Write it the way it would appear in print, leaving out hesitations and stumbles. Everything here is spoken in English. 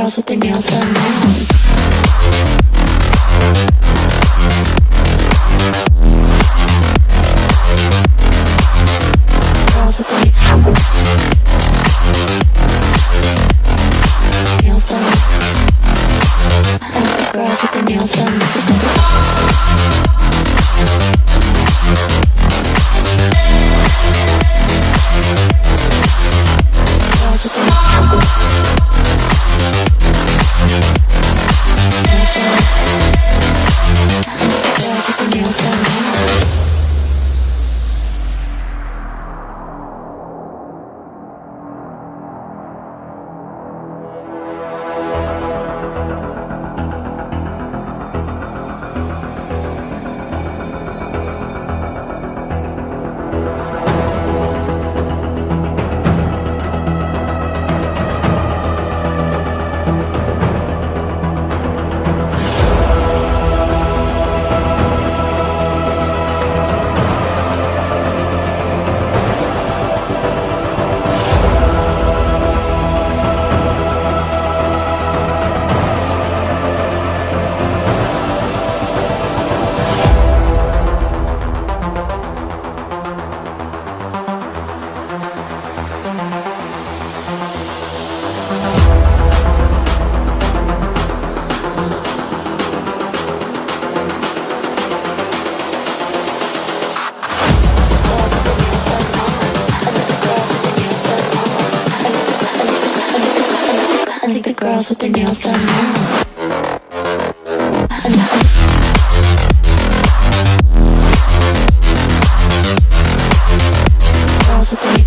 girls with their nails done now. Girls with their nails done. I like the girls with their nails done. Girls with their nails done. I like the girls with their nails done now. I think the girls with their nails done now. Girls with their